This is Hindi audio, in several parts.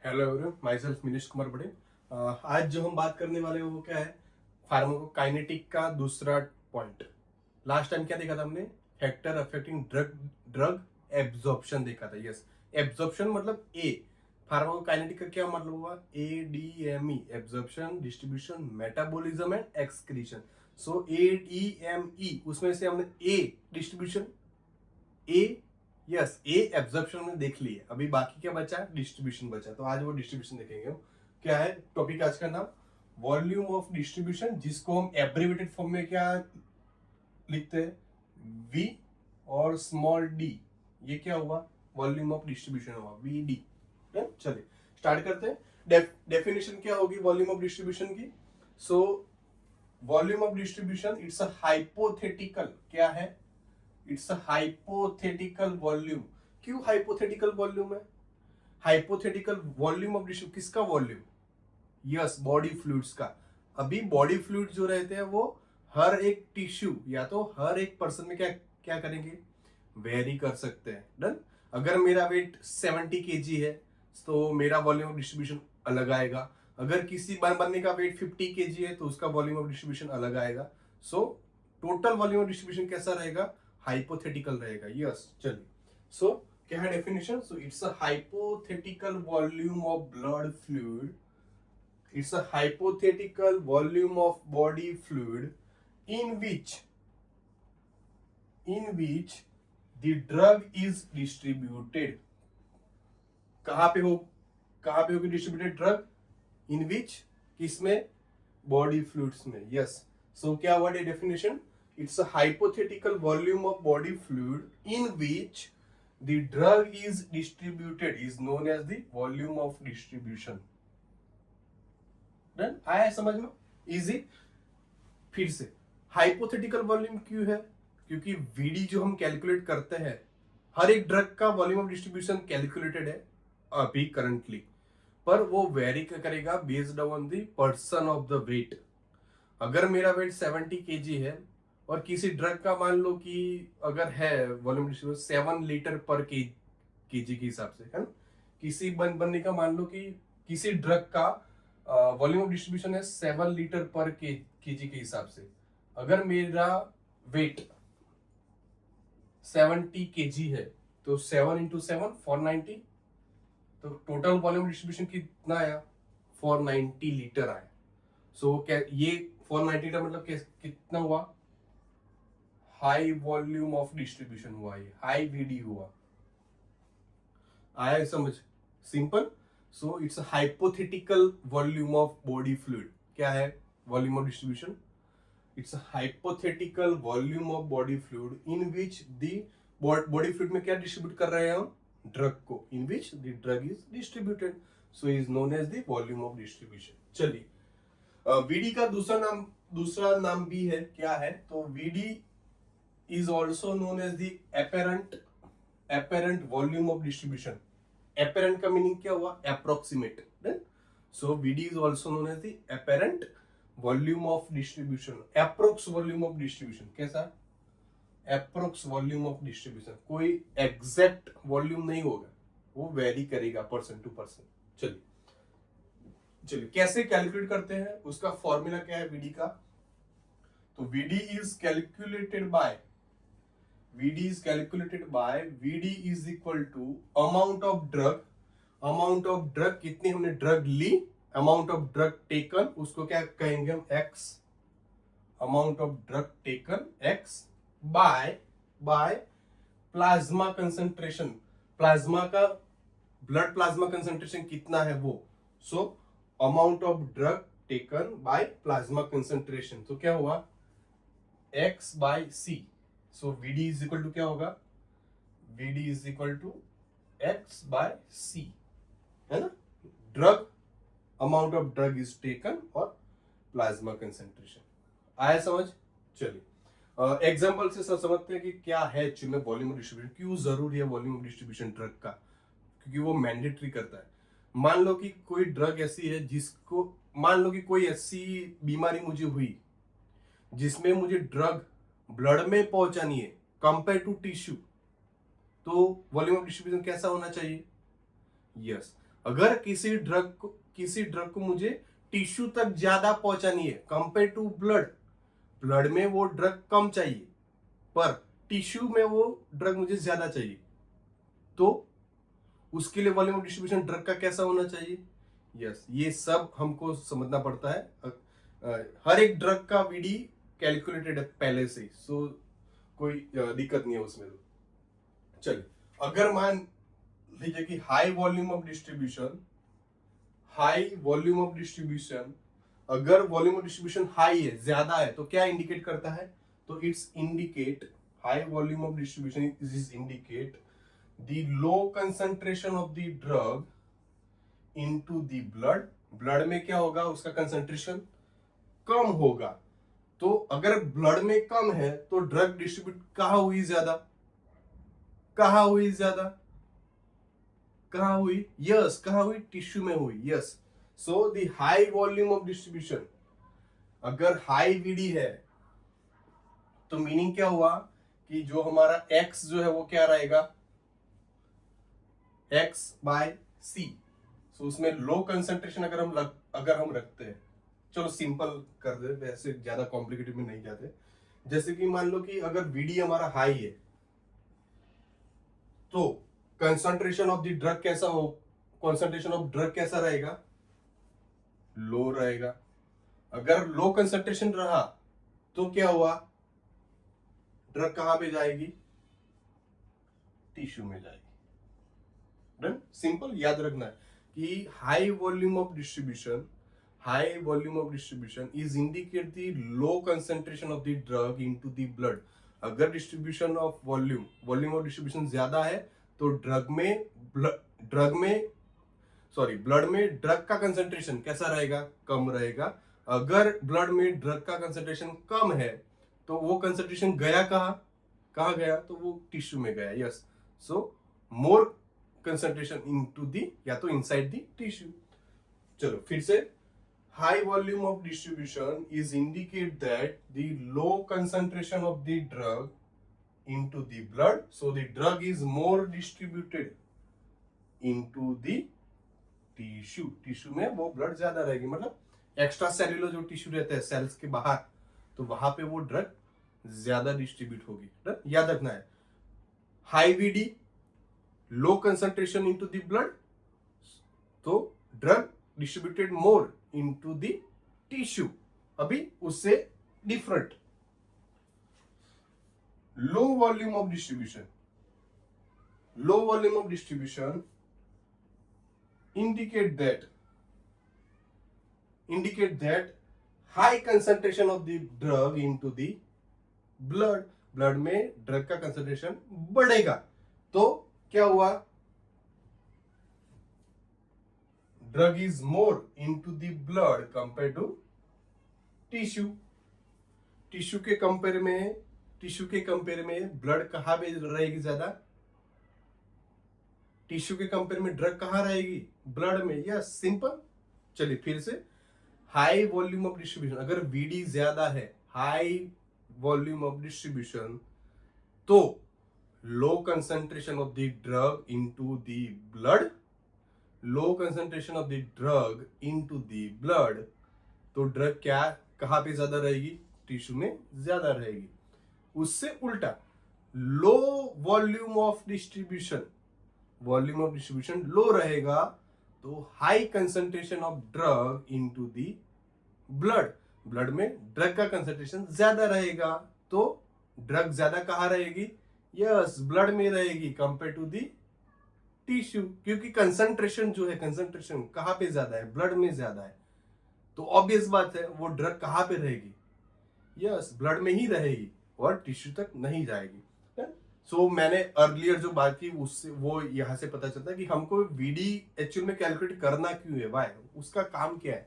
Hello everyone, my self Minish Kumar बड़े। आज जो हम बात करने वाले हैं वो क्या है, फार्माकोकाइनेटिक का दूसरा पॉइंट। लास्ट टाइम क्या देखा था हमने, factor affecting drug drug absorption देखा था। यस, एब्जॉर्प्शन मतलब ए। फार्माकोकाइनेटिक का क्या मतलब हुआ, ADME, absorption, distribution, metabolism and excretion. So ADME उसमें से हमने ए डिस्ट्रीब्यूशन, ए, यस, ए एब्जॉर्प्शन में देख लिए। अभी बाकी क्या बचा, डिस्ट्रीब्यूशन बचा। तो आज वो डिस्ट्रीब्यूशन देखेंगे हम। क्या है टॉपिक आज का नाम, वॉल्यूम ऑफ डिस्ट्रीब्यूशन, जिसको हम एब्रिवेटेड फॉर्म में क्या लिखते हैं, वी और स्मॉल डी। ये क्या हुआ, वॉल्यूम ऑफ डिस्ट्रीब्यूशन हुआ, VD। चलिए स्टार्ट करते हैं। डेफिनेशन क्या होगी वॉल्यूम ऑफ डिस्ट्रीब्यूशन की। So volume of distribution it's a hypothetical, क्या है, इट्स अ हाइपोथेटिकल वॉल्यूम। क्यों हाइपोथेटिकल वॉल्यूम है, हाइपोथेटिकल वॉल्यूम ऑफ डिस्ट्रीब्यूशन, किसका वॉल्यूम, यस, बॉडी फ्लूइड्स का। अभी बॉडी फ्लूइड जो रहते हैं वो हर एक टिश्यू या तो हर एक पर्सन में क्या क्या करेंगे, वेरी कर सकते हैं। डन। अगर मेरा वेट 70 kg है तो मेरा वॉल्यूम ऑफ डिस्ट्रीब्यूशन अलग आएगा। अगर किसी बंदे का वेट 50 kg है तो उसका वॉल्यूम ऑफ डिस्ट्रीब्यूशन अलग आएगा। So total volume of distribution कैसा रहेगा, हाइपोथेटिकल रहेगा। यस, चलिए। सो क्या है definition, so it's a hypothetical volume of blood fluid, it's a hypothetical volume of body fluid in which the drug is distributed। कहां पे हो, कहां पे होगी डिस्ट्रीब्यूटेड ड्रग, इन विच, किसमें, बॉडी फ्लूइड्स में। यस, सो क्या वर्ड है definition, it's a hypothetical volume of body fluid in which the drug is distributed is known as the volume of distribution. Done, आया समझ में, इजी। फिर से हाइपोथेटिकल वॉल्यूम क्यों है, क्योंकि VD जो हम कैलकुलेट करते हैं, हर एक ड्रग का वॉल्यूम ऑफ डिस्ट्रीब्यूशन कैलकुलेटेड है अभी करंटली, पर वो वेरी करेगा based on the person of the weight. अगर मेरा वेट 70 kg है और किसी ड्रग का मान लो कि अगर है वॉल्यूम डिस्ट्रीब्यूशन 7 लीटर पर केजी के हिसाब से, है ना, किसी बनने का मान लो कि किसी ड्रग का वॉल्यूम ऑफ डिस्ट्रीब्यूशन है 7 लीटर पर केजी के हिसाब से। अगर मेरा वेट 70 kg है तो 7 × 7 490, तो टोटल वॉल्यूम डिस्ट्रीब्यूशन कितना आया, 490 लीटर आया। सो क्या ये 490 लीटर मतलब कितना हुआ, हाई वॉल्यूम ऑफ डिस्ट्रीब्यूशन हुआ, ये हाई VD हुआ। आया समझ, simple. So it's hypothetical volume of body fluid. क्या है volume of distribution, it's hypothetical volume of body fluid in which the body fluid में क्या डिस्ट्रीब्यूट कर रहे हैं हम, ड्रग को, in which the drug is distributed, so is known as the volume of distribution. चलिए, VD का दूसरा नाम भी है, क्या है, तो VD is also known as the apparent volume of distribution। apparent का मीनिंग क्या हुआ, approximate। so VD is also known as the apparent volume of distribution, approx volume of distribution। कैसा, approx volume of distribution, कोई exact volume नहीं होगा, वो वेरी करेगा पर्सन टू पर्सन। चलिए कैसे कैलकुलेट करते हैं, उसका फॉर्मूला क्या है VD का, तो VD is calculated by VD is equal to amount of drug, कितनी हमने ड्रग ली, amount of drug taken, उसको क्या कहेंगे हम, X, amount of drug taken X by plasma concentration, plasma का ब्लड प्लाज्मा कंसंट्रेशन कितना है वो, so amount of drug taken by plasma concentration, तो क्या हुआ X/C। So VD is equal to क्या होगा, VD is equal to X/C, है ना, drug, amount of drug is taken और प्लाज्मा कंसेंट्रेशन। आया समझ। चलिए एग्जांपल से समझते हैं कि क्या है एक्चुअली में वॉल्यूम ऑफ डिस्ट्रीब्यूशन, क्यों जरूरी है वॉल्यूम ऑफ डिस्ट्रीब्यूशन ड्रग का, क्योंकि वो मैंडेटरी करता है। मान लो कि कोई ड्रग ऐसी है जिसको, मान लो कि कोई ऐसी बीमारी मुझे हुई जिसमें मुझे ड्रग ब्लड में पहुंचानी है कंपेयर टू टिश्यू, तो वॉल्यूम ऑफ डिस्ट्रीब्यूशन कैसा होना चाहिए, यस, अगर किसी ड्रग को मुझे टिश्यू तक ज्यादा पहुंचानी है कंपेयर टू ब्लड, ब्लड में वो ड्रग कम चाहिए पर टिश्यू में वो ड्रग मुझे ज्यादा चाहिए, तो उसके लिए वॉल्यूम ऑफ डिस्ट्रीब्यूशन ड्रग का कैसा होना चाहिए? यस, ये सब हमको समझना पड़ता है। हर एक ड्रग का वीडी कैलकुलेटेड है पहले से, सो कोई दिक्कत नहीं है उसमें। तो चलिए, अगर मान लीजिए कि हाई वॉल्यूम ऑफ डिस्ट्रीब्यूशन, अगर वॉल्यूम ऑफ डिस्ट्रीब्यूशन हाई है, ज्यादा है, तो क्या इंडिकेट करता है? तो it's indicate, high volume of distribution is indicate the low concentration of the drug into the blood. Blood में क्या होगा? उसका कंसंट्रेशन कम होगा। तो अगर ब्लड में कम है तो ड्रग डिस्ट्रीब्यूट कहां हुई? ज्यादा। कहां हुई ज्यादा? कहां हुई? यस, कहां हुई? टिश्यू में हुई। Yes, so the high volume of distribution, अगर हाई वीडी है तो मीनिंग क्या हुआ कि जो हमारा एक्स जो है वो क्या रहेगा? एक्स बाय सी। सो उसमें लो कंसंट्रेशन अगर हम रखते हैं, चलो सिंपल कर दे, वैसे ज्यादा कॉम्प्लिकेटेड में नहीं जाते। जैसे कि मान लो कि अगर वीडी हमारा हाई है तो कंसंट्रेशन ऑफ द ड्रग कैसा हो? कंसंट्रेशन ऑफ ड्रग कैसा रहेगा? लो रहेगा। अगर लो कंसंट्रेशन रहा तो क्या हुआ? ड्रग कहां पे जाएगी? टिश्यू में जाएगी। डन? सिंपल याद रखना है कि high volume of distribution is indicate the low concentration of the drug into the blood. अगर distribution of volume of distribution ज्यादा है तो ब्लड में ड्रग का कंसंट्रेशन कैसा रहेगा? कम रहेगा। अगर ब्लड में ड्रग का कंसंट्रेशन कम है तो वो कंसंट्रेशन गया कहां गया? तो वो टिश्यू में गया। Yes, so more concentration into the, या तो इनसाइड दी टिश्यू। चलो फिर से, high volume of distribution is indicate that the low concentration of the drug into the blood, so the drug is more distributed into the tissue में वो ब्लड ज्यादा रहेगी, मतलब एक्स्ट्रा सेल्यूलर जो टिश्यू रहता है सेल्स के बाहर, तो वहां पे वो ड्रग ज्यादा डिस्ट्रीब्यूट होगी। याद रखना है, high VD, low concentration into the blood, तो drug distributed more into the tissue. अभी उससे different low volume of distribution indicate that high concentration of the drug into the blood में ड्रग का कंसंट्रेशन बढ़ेगा। तो क्या हुआ? Drug is more into the blood compare to tissue. Tissue के कंपेयर में ब्लड कहां पे रहेगी ज्यादा? टिश्यू के कंपेयर में ड्रग कहां रहेगी? ब्लड में। Yes, simple. चलिए फिर से, हाई वॉल्यूम ऑफ डिस्ट्रीब्यूशन, अगर वीडी ज्यादा है, हाई वॉल्यूम ऑफ डिस्ट्रीब्यूशन, तो लो concentration of the drug into the blood, तो ड्रग क्या कहां पे ज्यादा रहेगी? टिश्यू में ज्यादा रहेगी। उससे उल्टा, लो वॉल्यूम ऑफ डिस्ट्रीब्यूशन लो रहेगा, तो high concentration of drug into the blood में ड्रग का कंसंट्रेशन ज्यादा रहेगा, तो ड्रग ज्यादा कहां रहेगी? यस, ब्लड में रहेगी कंपेयर टू द टिश्यू, क्योंकि कंसंट्रेशन कहां पे ज्यादा है? ब्लड में ज्यादा है। तो ऑब्वियस बात है वो ड्रग कहां पे रहेगी? यस, ब्लड में ही रहेगी और टिश्यू तक नहीं जाएगी। सो मैंने अर्लियर जो बात की उससे वो यहां से पता चलता है कि हमको वीडी एक्चुअल में कैलकुलेट करना क्यों है, वाई, उसका काम क्या है।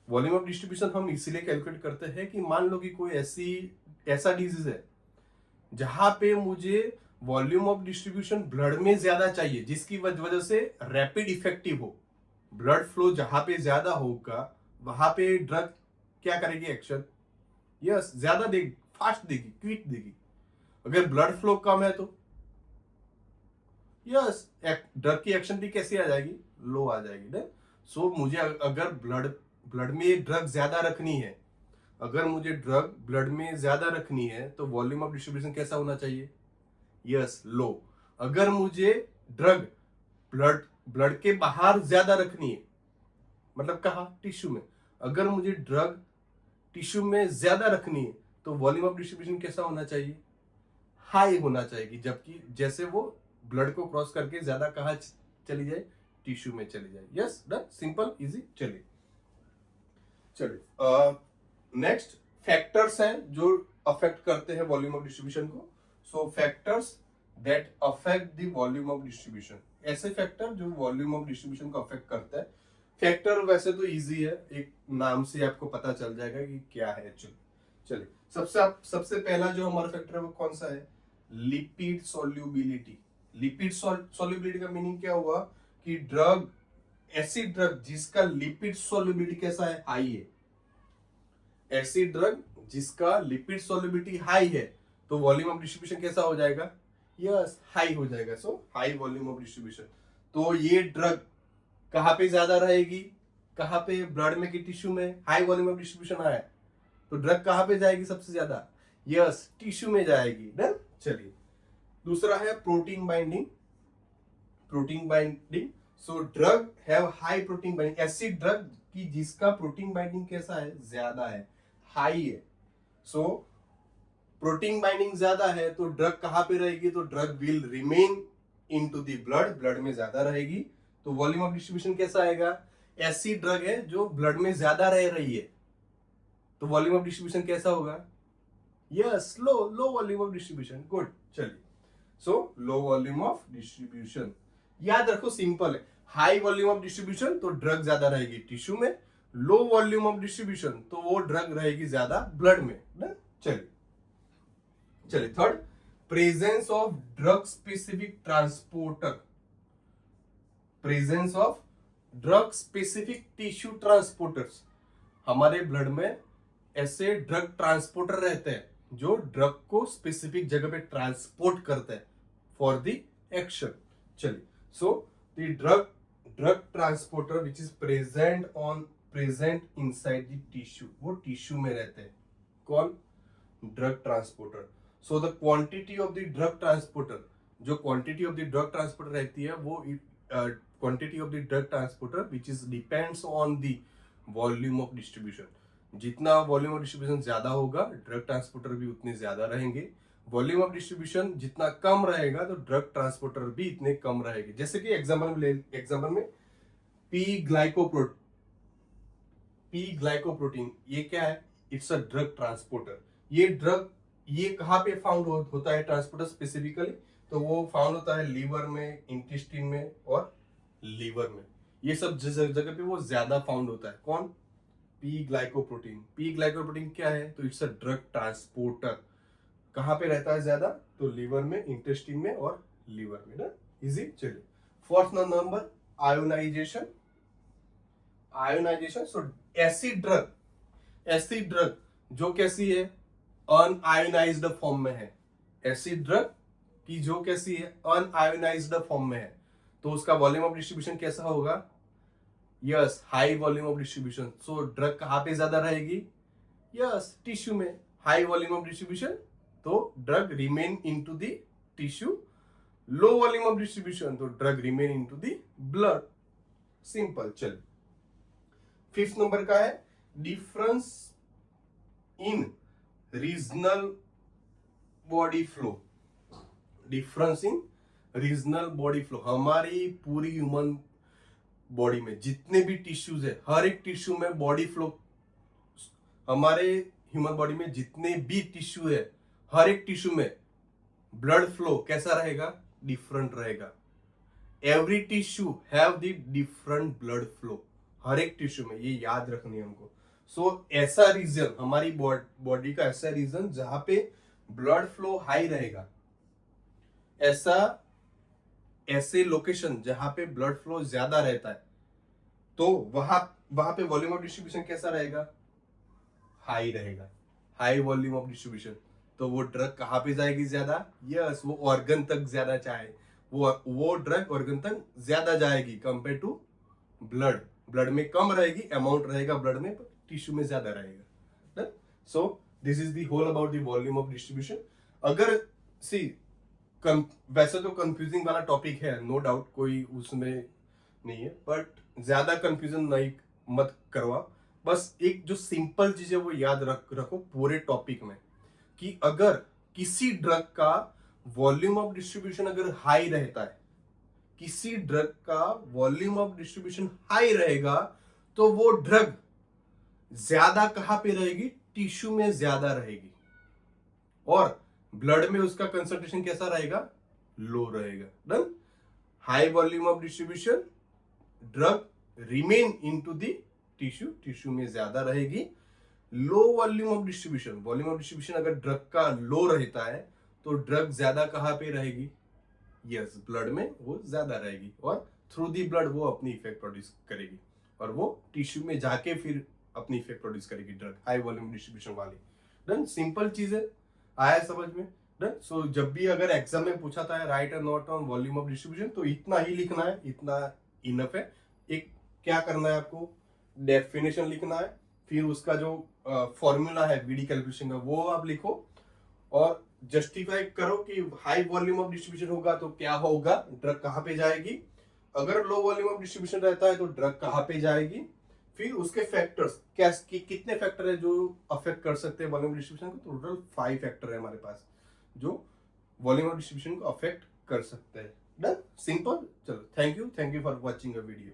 वॉल्यूम ऑफ डिस्ट्रीब्यूशन हम इसीलिए कैलकुलेट करते हैं कि मान लो कि कोई ऐसा डिजीज है जहां पे मुझे वॉल्यूम ऑफ डिस्ट्रीब्यूशन ब्लड में ज्यादा चाहिए, जिसकी वजह से रैपिड इफेक्टिव हो। ब्लड फ्लो जहां पे ज्यादा होगा वहां पे ड्रग क्या करेगी? एक्शन। यस, ज्यादा देगी, फास्ट देगी, क्विक देगी। अगर ब्लड फ्लो कम है तो यस, ड्रग की एक्शन भी कैसी आ जाएगी? लो आ जाएगी ना। सो मुझे अगर ब्लड में ड्रग ज्यादा रखनी है, अगर मुझे ड्रग ब्लड में ज्यादा रखनी है तो वॉल्यूम ऑफ डिस्ट्रीब्यूशन कैसा होना चाहिए? यस, लो। अगर मुझे ड्रग ब्लड ब्लड के बाहर ज्यादा रखनी है, मतलब कहा? टिश्यू में। अगर मुझे ड्रग टिश्यू में ज्यादा रखनी है तो वॉल्यूम ऑफ डिस्ट्रीब्यूशन कैसा होना चाहिए? हाई होना चाहिए, जबकि जैसे वो ब्लड को क्रॉस करके ज्यादा कहा चली जाए? टिश्यू में चली जाए। Yes, done, simple, easy. चलिए नेक्स्ट फैक्टर्स हैं जो अफेक्ट करते हैं वॉल्यूम ऑफ डिस्ट्रीब्यूशन को। सो factors that affect the volume of distribution, ऐसे फैक्टर जो वॉल्यूम ऑफ डिस्ट्रीब्यूशन को अफेक्ट करता है। फैक्टर वैसे तो इजी है, एक नाम से आपको पता चल जाएगा कि क्या है एक्चुअली। चलिए, सबसे पहला जो हमारा फैक्टर है वो कौन सा है? Lipid solubility. लिपिड सोल्यूबिलिटी का मीनिंग क्या हुआ? कि ड्रग, एसिड ड्रग जिसका लिपिड सोल्यूबिलिटी कैसा है? हाई है। एसिड ड्रग जिसका लिपिड सोल्यूबिलिटी हाई है तो वॉल्यूम ऑफ डिस्ट्रीब्यूशन कैसा हो जाएगा? यस, हाई हो जाएगा। सो हाई वॉल्यूम ऑफ डिस्ट्रीब्यूशन। तो ये ड्रग कहां पे ज्यादा रहेगी? कहां पे? ब्लड में कि टिश्यू में? हाई वॉल्यूम ऑफ डिस्ट्रीब्यूशन आया तो ड्रग कहां पे जाएगी सबसे ज्यादा? यस, टिश्यू में जाएगी। डन। चलिए, दूसरा है protein binding. Protein binding, so drug have high protein binding. Acid drug की जिसका प्रोटीन बाइंडिंग कैसा है? ज्यादा है, हाई है। सो प्रोटीन बाइंडिंग ज्यादा है तो ड्रग कहां पे रहेगी? तो drug will remain into the blood, blood में ज्यादा रहेगी। तो वॉल्यूम ऑफ डिस्ट्रीब्यूशन कैसा आएगा? एसिड ड्रग है जो ब्लड में ज्यादा रह रही है तो वॉल्यूम ऑफ डिस्ट्रीब्यूशन कैसा होगा? Yes, low, low volume of distribution. Good. चलिए, सो लो वॉल्यूम ऑफ डिस्ट्रीब्यूशन, याद रखो, सिंपल है। हाई वॉल्यूम ऑफ डिस्ट्रीब्यूशन तो ड्रग ज्यादा रहेगी टिश्यू में, लो वॉल्यूम ऑफ डिस्ट्रीब्यूशन तो वो ड्रग रहेगी ज्यादा ब्लड में ना। चलिए third, presence of drug specific transporter. Presence of drug specific tissue transporters. हमारे ब्लड में ऐसे ड्रग ट्रांसपोर्टर रहते हैं जो ड्रग को स्पेसिफिक जगह पे ट्रांसपोर्ट करते हैं फॉर द एक्शन। चलिए, so the drug transporter which is present inside the tissue, वो टिश्यू में रहते हैं। कौन? Drug transporter. So the quantity of the drug transporter, जो quantity of the drug transporter रहती है वो quantity of the drug transporter which is depends on the volume of distribution. जितना वॉल्यूम ऑफ डिस्ट्रीब्यूशन ज्यादा होगा ड्रग ट्रांसपोर्टर भी उतने ज्यादा रहेंगे। वॉल्यूम ऑफ डिस्ट्रीब्यूशन जितना कम रहेगा तो ड्रग ट्रांसपोर्टर भी इतने कम रहेंगे। जैसे कि एग्जाम्पल में पी ग्लाइकोप्रोटीन, ये क्या है? It's a drug transporter. ये कहाँ पे फाउंड होता है ट्रांसपोर्टर स्पेसिफिकली? तो वो फाउंड होता है लीवर में, इंटेस्टाइन में और लीवर में। ये सब जगह पे वो ज्यादा फाउंड होता है। कौन? P glycoprotein. पी ग्लाइकोप्रोटीन क्या है? तो इट्स अ ड्रग ट्रांसपोर्टर। कहां पे रहता है ज्यादा? तो लीवर में, इंटेस्टाइन में और लीवर में ना। इजी। चलिए, fourth number, ionisation. So acid drug जो कैसी है? अनआयोनाइज्ड फॉर्म में है। एसिड ड्रग की जो कैसी है? अनआयोनाइज्ड फॉर्म में है तो उसका वॉल्यूम ऑफ डिस्ट्रीब्यूशन कैसा होगा? Yes, high volume of distribution. So drug कहां पे ज्यादा रहेगी? यस, टिश्यू में। हाई वॉल्यूम ऑफ डिस्ट्रीब्यूशन तो drug remain into the tissue. Low volume of distribution तो drug remain into the blood. Simple. चल, फिफ्थ नंबर का है difference in regional body flow. Difference in regional body flow. हमारी पूरी ह्यूमन बॉडी में जितने भी टिश्यूज है, हर एक टिश्यू में बॉडी फ्लो, हमारे ह्यूमन बॉडी में जितने भी टिश्यू है, हर एक टिश्यू में ब्लड फ्लो कैसा रहेगा? डिफरेंट रहेगा। Every tissue have the different blood flow. हर एक टिश्यू में, ये याद रखनी है हमको। सो ऐसा रीजन, हमारी बॉडी का ऐसा रीजन जहां पे ब्लड फ्लो हाई रहेगा, ऐसे लोकेशन जहां पे ब्लड फ्लो ज्यादा रहता है तो वहां पे वॉल्यूम ऑफ डिस्ट्रीब्यूशन कैसा रहेगा? हाई रहेगा। हाई वॉल्यूम ऑफ डिस्ट्रीब्यूशन तो वो ड्रग कहां पे जाएगी ज्यादा? वो ऑर्गन तक ज्यादा, चाहे वो ड्रग ऑर्गन तक ज्यादा जाएगी कंपेयर टू ब्लड ब्लड में कम रहेगी, अमाउंट रहेगा ब्लड में, पर टिश्यू में ज्यादा रहेगा। So this is the whole about the volume of distribution. अगर सी वैसे तो कंफ्यूजिंग वाला टॉपिक है, नो डाउट, कोई उसमें नहीं है, बट ज्यादा कंफ्यूजन नहीं मत करवा। बस एक जो सिंपल चीज है वो याद रखो पूरे टॉपिक में, कि अगर किसी ड्रग का वॉल्यूम ऑफ डिस्ट्रीब्यूशन अगर हाई रहता है, किसी ड्रग का वॉल्यूम ऑफ डिस्ट्रीब्यूशन हाई रहेगा, तो वो ड्रग ज्यादा कहां पे रहेगी? टिश्यू में ज्यादा रहेगी। और ब्लड में उसका कंसंट्रेशन कैसा रहेगा? लो रहेगा। Done. High volume of distribution, drug remain into the tissue, tissue में ज्यादा रहेगी। लो volume of distribution, volume of distribution अगर ड्रग का लो रहता है तो ड्रग ज्यादा कहां पे रहेगी? यस, ब्लड में वो ज्यादा रहेगी, और थ्रू दी ब्लड वो अपनी इफेक्ट प्रोड्यूस करेगी, और वो टिश्यू में जाके फिर अपनी इफेक्ट प्रोड्यूस करेगी ड्रग, हाई वॉल्यूम डिस्ट्रीब्यूशन वाली। डन। सिंपल चीज है, आया समझ में? डन। सो जब भी अगर एग्जाम में पूछा था राइट और not on volume of distribution, तो इतना ही लिखना है, इतना इनफ है। एक क्या करना है आपको? डेफिनेशन लिखना है, फिर उसका जो फॉर्मूला है बीडी कैलकुलेशन का वो आप लिखो, और जस्टिफाई करो कि हाई वॉल्यूम ऑफ डिस्ट्रीब्यूशन होगा तो क्या होगा, ड्रग कहां पे जाएगी। अगर लो वॉल्यूम ऑफ डिस्ट्रीब्यूशन रहता है तो ड्रग कहां पे जाएगी। फिर उसके फैक्टर्स क्या, कितने फैक्टर है जो अफेक्ट कर सकते हैं वॉल्यूम डिस्ट्रीब्यूशन को? टोटल 5 फैक्टर है हमारे पास जो वॉल्यूम ऑफ डिस्ट्रीब्यूशन को अफेक्ट कर सकते हैं। डन। सिंपल। चलो, thank you for watching a video.